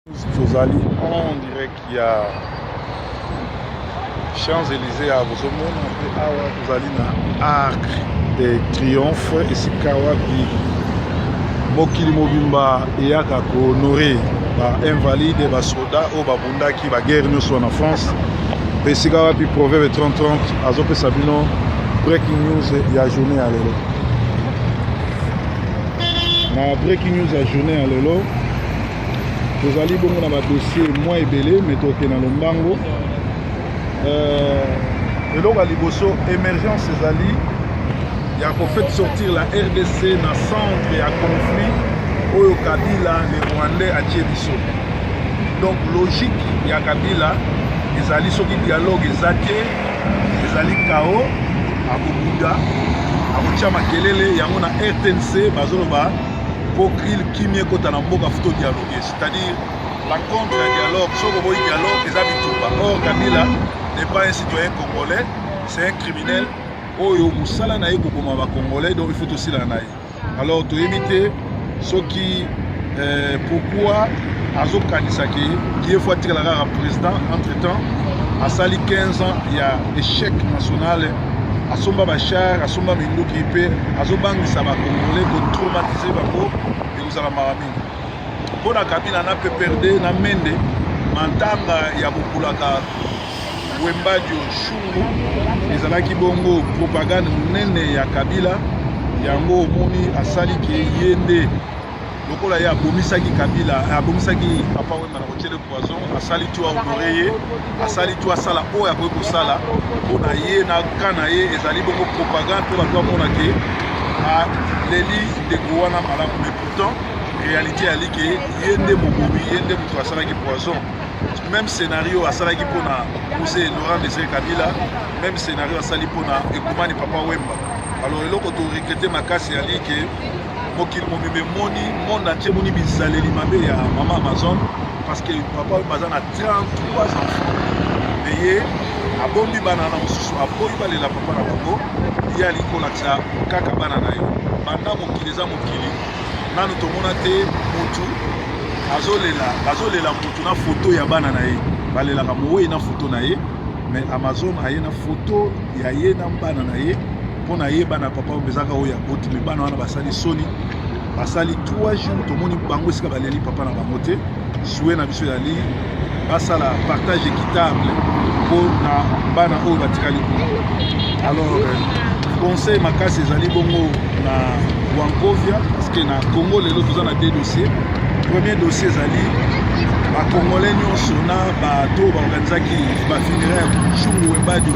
Tozali, on dirait qu'il y a Champs-Élysées à Bozomon, Tozali na Arc de Triomphe, et si Kawapi Mokili Mobimba et Yaka honoré ba invalide ba soda ou ba bundaki ba guerre nous en France. Et si Kawapi proverbe 30-30 azope sabino breaking news ya journée à l'élo. Na breaking news à journée à l'élo. Tozali bongo na ba dossier moins ebelé mais toke na lombango. Et donc à liboso émergence ezali ya ko fait sortir la RDC na centre ya conflit oyo Kabila les Rwandais a biso. Donc logique ya Kabila ezali soki dialogue ezate ezali kao akobunda akotia makelele yango na RTNC bazoloba pour qu'il kimie kota na mboka futo dialogue, c'est-à-dire l'encontre et dialogue, soko boy dialogue ezali tuba. Or Kabila n'est pas un citoyen congolais, c'est un criminel. Oyo musala na yeko koma ba congolais, donc il faut aussi la naï. Alors to éviter ce qui pourquoi azo kanisaki qui faut tirer la président entre-temps à sali 15 ans il y a échec national. Asomba Bachar, Asomba Minduki pe azobangisa ba congolais ko traumatiser bako et vous allez marami. Pour la Kabila na pe perdre na mende mantanga ya bukulaka Wembadio Shungu ezalaki bongo propagande munene ya Kabila yango moni asali ke yende lokola ya abomisaki Kabila abomisaki papa Wemba na kotiele poison asali tu honoré asali tu asala oya ko kosala pona ye na kana ye ezali bongo propagande pour la mona ke a leli de gowana malamu mais pourtant réalité ali ke yende mobomi yende mutu asala ki poison. Même scénario à Salaki Pona, Moussé Laurent Désiré Kabila, même scénario à Sali Pona et Koumani Papa Wemba. Alors, il faut regretter ma casse et Ali que Mokil Momime Moni, monde entier Moni Bizalé Limabé et Maman Amazon, parce que Papa Wemba a 33 enfants. Mais à Bombi Banana, à Boïba la Papa Nabango, il y a l'Ikolaxa, Kaka Banana, Banda Mokileza Mokili, Nano Tomonate, Moutou. Azolela mutu na photo ya bana na ye balela ka mowe na photo na ye mais Amazon aye na photo ya ye na bana na ye pona ye bana papa bezaka oya boti me bana wana basali soni basali 3 jours to moni bango sika baleli papa na bango te soué na biso ya li basala partage équitable pour na bana oyo batikali. Alors conseil makasi ezali bongo na Wankovia parce que na Congo lelo tozana deux dossiers. Premier dossier zali ba congolais nyonso na ba to ba organizaki ba funéraire Chungu Wembadio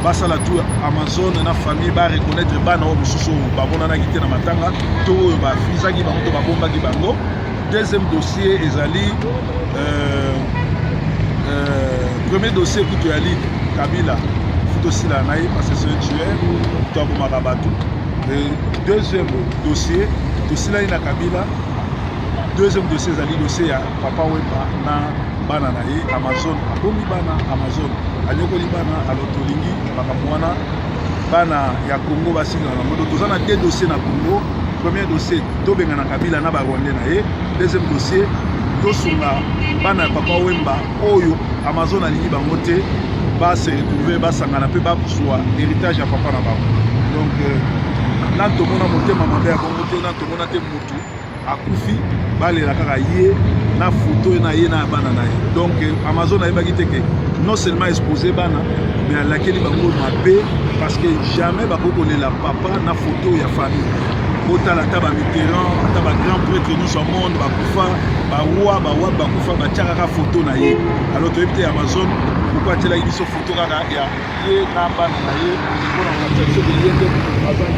basala tout Amazon na famille ba reconnaître bana o mususu ba bona na kité na matanga to ba fisaki ba to ba bomba ki bango. Deuxième dossier ezali premier dossier kuto yali Kabila futo sila naï parce que c'est un tueur to ba marabatu. Deuxième dossier to sila ina Kabila. Deuxième dossier zali dossier ya papa Wemba na bana na ye Amazon abomi bana Amazon anyokoli bana alotolingi bakamwana bana ya Congo basinga na modo tozana deux dossiers na Congo. Premier dossier tobenga na Kabila na ba Rwandais na ye. Deuxième dossier tosunga bana ya papa Wemba oyo Amazon alingi bango te ba se retrouver ba sangana pe ba kuswa héritage ya papa na bango. Donc là tomona motema mabe ya Congo te na tomona te mutu akufi balela kaka ye na photo na ye na bana na ye. Donc Amazon a ebaki teke non seulement exposé bana mais lakeli bango mabe parce que jamais bakokolela papa na photo ya famille otala taba Mitterrand taba grand prêtre nous au monde bakufa ba roi bakufa batiaka photo na ye. Alors to epte Amazon pourquoi tela biso photo kaka ya ye na bana na ye pour la protection de yende Amazon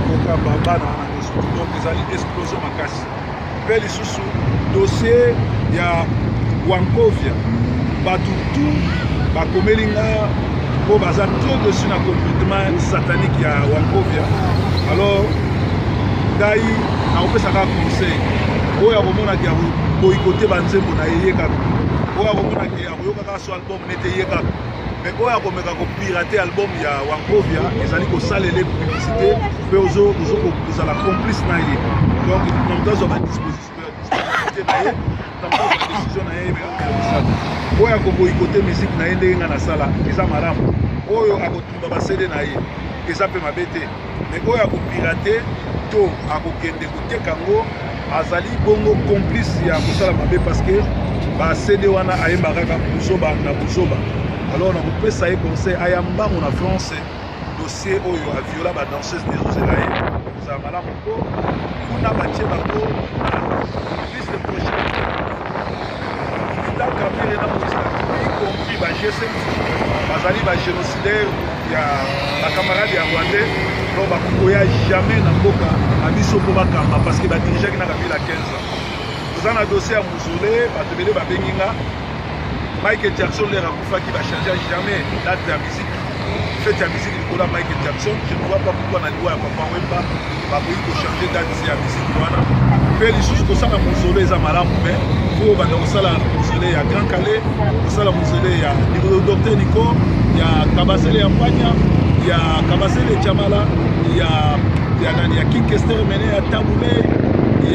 ko bana. Donc ils allaient exploser ma casse. Puis les sous dossier il y a Wankovia Batutu Bakomelinga pour baza trop dessus na complètement satanique il y a Wankovia. Alors dai na opesa ka conseil oya komona ki boycotté banzembo na yeka oya komona ki yoka ka so album nete yeka mais oya komeka ko pirater album ya Wankovia ezali ko salele publicité pe ozo la complice na ye. Donc nous avons à disposition na ye tampoka décision na ye mosala oyo akoboyikote musique na ye ndenge nga nasala eza malamu oyo akotumba basede na ye eza mpe mabe te mais oyo akopirate to akokende koteka yango azali bongo complice ya kosala mabe parce que basede wana ayemba kaka buzoba na buzoba alors nakopesa ye conseil aya mbango na France dossier oyo aviola badanseuse nezozela ye ezala malamu mpo kuna batie bango liste prochaine vital na mosika y compris ba G5 bazali ba génocidaire ya bakamarade ya rwandais donc bakokoya jamais na mboka na biso mpo bakamba parce que badirigaki na kabila 15 ans toza na dossier ya mozole bato ebele babengi nga Michael Jackson lere akufaki bachange jamais date ya musique fête ya musique likolo ya Michael Jackson je ne vois pas pourquoi na liwa ya papa wemba bakoki kochange date ya musique wana mpe lisusu kosala mozole eza malamu me po banda kosala mozole ya Grand Calais kosala mozole ya Dr Nico ya Kabasele ya Mpanya ya Kabasele Chamala ya nani ya King Kester mene ya Tabule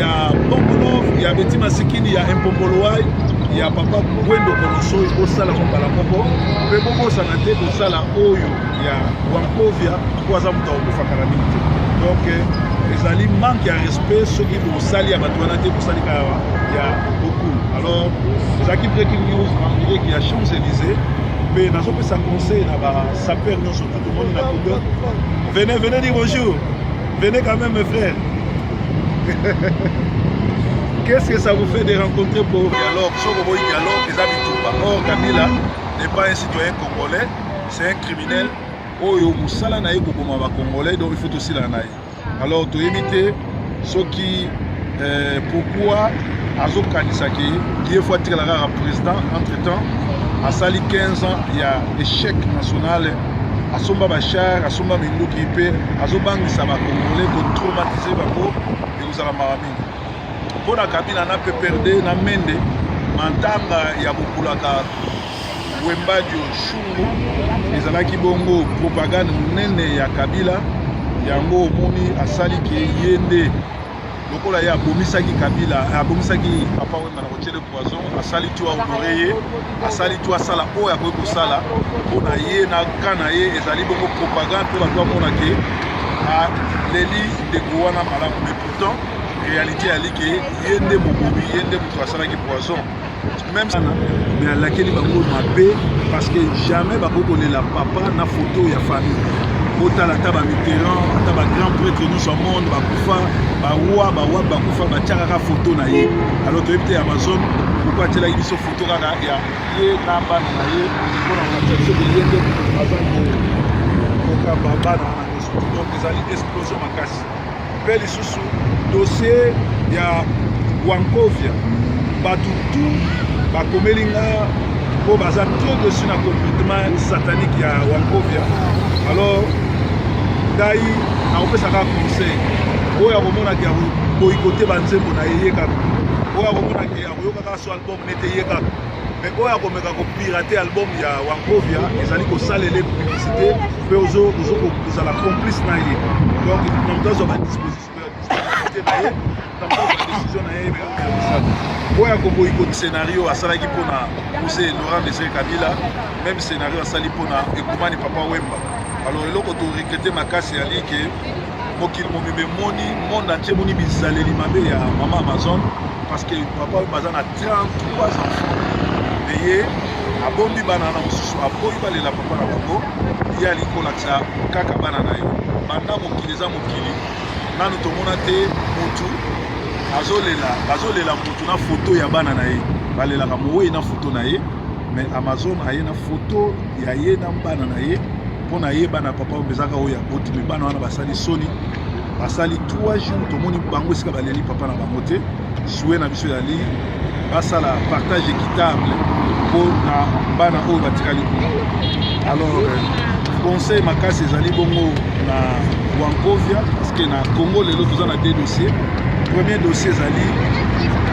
ya Bombolov ya Beti Masikini ya Mpomboloai ya papa Gwendo Koloso osala mbala moko mpe bokosana te kosala oyo ya Wankovia po aza moto akofakala mingi te donc ezali manque ya respect soki bosali ya bato wana te bosali kaka ya beaucoup alors ezalaki breaking news en direct ya Champs-Élysées mpe nazopesa conseil na basaper nyonso na tomoni na Congo venez dire bonjour venez quand même mes frères. Qu'est-ce que ça vous fait de rencontrer pour dialogue? Sokoboy dialogue, les amis. Or, Kabila n'est pas un citoyen congolais, c'est un criminel. Oyo Moussala naï Koboma congolais, donc il faut aussi la naï. Alors, tu imiter ce qui, pourquoi Azo Kanisaki, qui est fois tiré la président, entre-temps, à Sali 15 ans, il y a échec national. Asomba Bachar, Asomba Mingo Kipe, Azobangi Saba Congolais, pour traumatiser Bako, et vous allez m'arranger. Pour la Kabila na peperde na mende mantanga ya bukulaka wembadio shungu ezalaki bongo propagande munene ya Kabila yango omoni asali ke yende lokola ya abomisaki Kabila abomisaki papa wemba na kotiele poison asali tu honoré asali tu asala oya ko kosala pona ye na kana ye ezali bongo propagande pour bato mona ke a leli de gowana malamu mais pourtant réalité à l'idée yende mobobi yende mutrasala ki poison même ça mais à laquelle bango mabé parce que jamais bakoko la papa na photo ya famille otala taba Mitterrand taba grand prêtre nous au monde bakufa ba bakufa ba tiaka photo na ye alors to ebite Amazon pourquoi tela biso photo kaka ya ye namba na ye pour la protection de yende azan ko baba na donc ezali explosion makasi pe lisusu dossier ya Wankovia batutu bakomelinga po baza trop dessus na comportement satanique ya Wankovia alors dai naopesaka conseil oyo akomonaki boyikote banzembo na ye kaka oyo akomonaki akoyokaka so album nete ye kaka mais oyo akomeka kopirate album ya Wankovia ezali kosalele publicité mpe ozala complice na ye donc namtazwa badisposition na ye décision na ye oyo akoboyikote scénario asalaki mpona pousser Laurent Désiré Kabila même scénario asali mpona ekumani papa wemba alors eloko toregrete makasi ya like mokili momeme moni monde entier moni bizaleli mabe ya mama Amazon parce que papa wemba aza na 33 enfants ye abombi bana na mosusu aboyi balela papa na bango ye ali kolakisa kaka bana na ye banda mokili eza mokili nanu tomona te mutu azolela mutu na foto ya bana na ye balelaka moweyi na foto na ye mais Amazon aye na foto ya ye na bana na ye mpona ye bana papa bezaka oyo aboti me bana wana basali soni basali 3 jours tomoni bango esika baleli papa na bango te souwe na biso yali basala partage équitable pour na bana oyo batikali kuna alors conseil makasi ezali bongo na Wankovia parce que na Congo lelo toza na 2 dossiers premier dossier ezali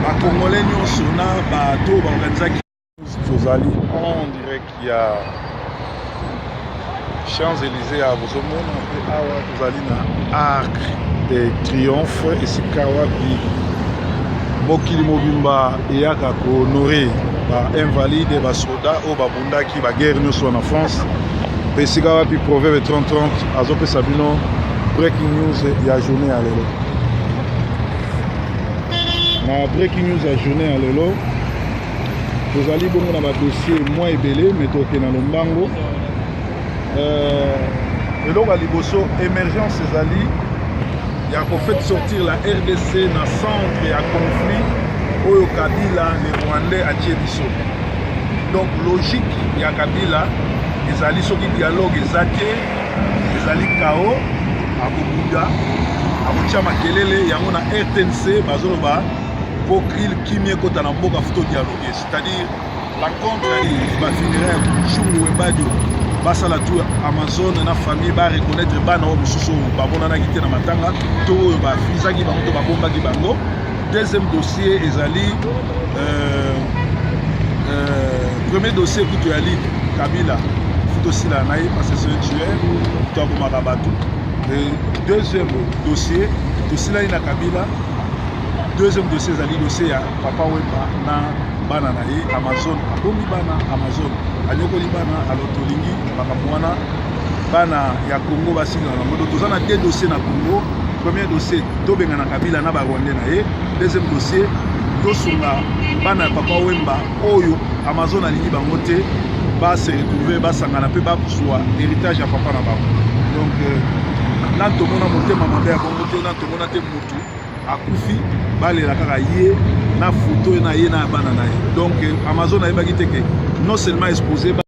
bakongolais nyonso na bato baorganizaki tozali on dirait qu'il y a Champs-Élysées à bozomona mpe awa tozali na Arc de Triomphe esika wapi mokili mobimba eyaka kohonorer bainvalide basoda oyo babundaki baguerre nyonso en France. Mpe esika wapi proverbe 30-30 azopesa bino breaking news ya journée ya lelo. Na breaking news ya journée ya lelo tozali bongo na badossier mwa ebele me toke na lombango. Eloko ya liboso émergence ezali ya kofait sortir la RDC na centre ya conflit oyo Kabila le Rwandais atie biso. Donc logique ya Kabila ezali soki dialogue ezate ezali kao akobuda akotia makelele yango na RTNC bazoloba po kril kimie kota na mboka futo dialogue, c'est-à-dire la contre va finir chungu webadio basala tout Amazon na famille ba reconnaître bana o mususu babona na kite na matanga to ba fizaki bango to babomba ki bango. Deuxième dossier ezali premier dossier kutu ya li Kabila futo sila naï parce que c'est un tueur to ko makabatu. Deuxième dossier to sila ina Kabila. Deuxième dossier ezali dossier ya papa Wemba na bana na ye Amazon abomi bana Amazon anyokoli bana alotolingi makamwana bana ya Congo basinga na modo tozana deux dossiers na Congo. Premier dossier tobenga na Kabila na Rwandais na ye. Deuxième dossier tosunga bana papa Wemba oyo Amazon alingi bango te ba se retrouver basangana pe ba kozwa héritage ya papa na bango. Donc là tomona motema mabe ya bango te na tomona te mutu akufi balela kaka ye na photo na ye na bana na ye. Donc Amazon ayebaki te ke non seulement exposé